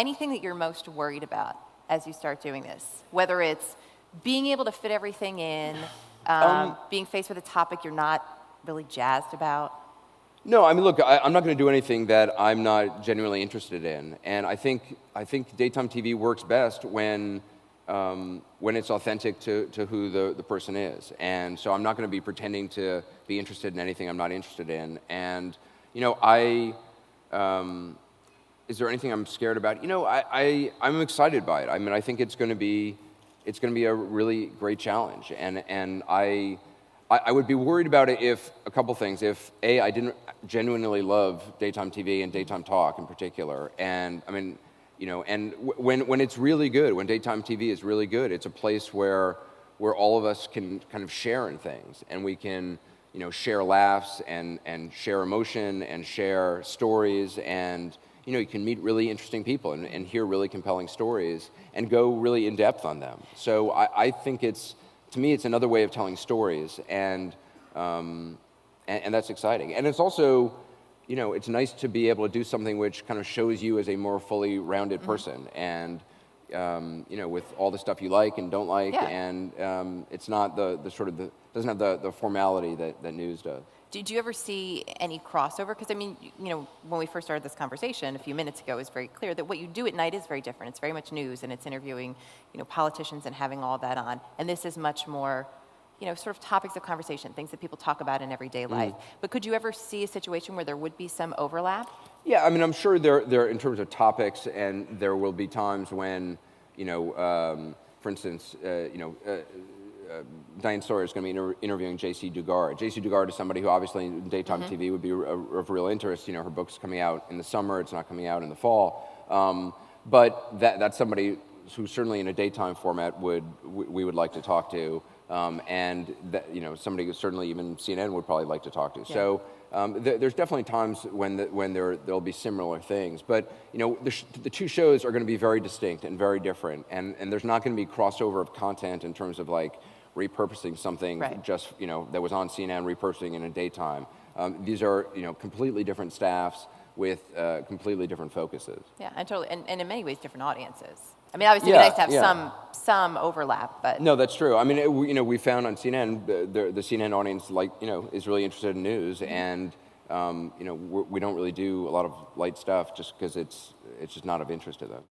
anything that you're most worried about as you start doing this? Whether it's being able to fit everything in, being faced with a topic you're not really jazzed about? No, I mean, look, I'm not going to do anything that I'm not genuinely interested in, and I think daytime TV works best when it's authentic to who the person is, and so I'm not going to be pretending to be interested in anything I'm not interested in. And is there anything I'm scared about? I'm excited by it. I mean, I think it's going to be a really great challenge, and I would be worried about it if a couple things. If I didn't genuinely love daytime TV and daytime talk in particular, and I mean, and when it's really good, when daytime TV is really good, it's a place where all of us can kind of share in things, and we can share laughs and share emotion and share stories, and you can meet really interesting people and hear really compelling stories and go really in depth on them. So I think to me, it's another way of telling stories, and that's exciting. And it's also, it's nice to be able to do something which kind of shows you as a more fully rounded person, and with all the stuff you like and don't like, and it's not doesn't have the formality that news does. Did you ever see any crossover? Because I mean, when we first started this conversation a few minutes ago, it was very clear that what you do at night is very different. It's very much news, and it's interviewing, politicians and having all that on. And this is much more, sort of topics of conversation, things that people talk about in everyday life. But could you ever see a situation where there would be some overlap? Yeah, I mean, I'm sure there in terms of topics, and there will be times when, for instance, Diane Sawyer is going to be interviewing J.C. Dugard. J.C. Dugard is somebody who obviously in daytime TV would be of real interest. Her book's coming out in the summer, it's not coming out in the fall. But that's somebody who certainly in a daytime format we would like to talk to, and that, somebody who certainly even CNN would probably like to talk to. Yeah. So there's definitely times when there'll be similar things, but the two shows are going to be very distinct and very different, and there's not going to be crossover of content in terms of like repurposing something just that was on CNN, repurposing in a daytime. These are completely different staffs with completely different focuses. Yeah, and totally, and in many ways different audiences. I mean, obviously it'd be nice to have some overlap, but no, that's true. I mean, we found on CNN the CNN audience is really interested in news, and we don't really do a lot of light stuff just because it's just not of interest to them.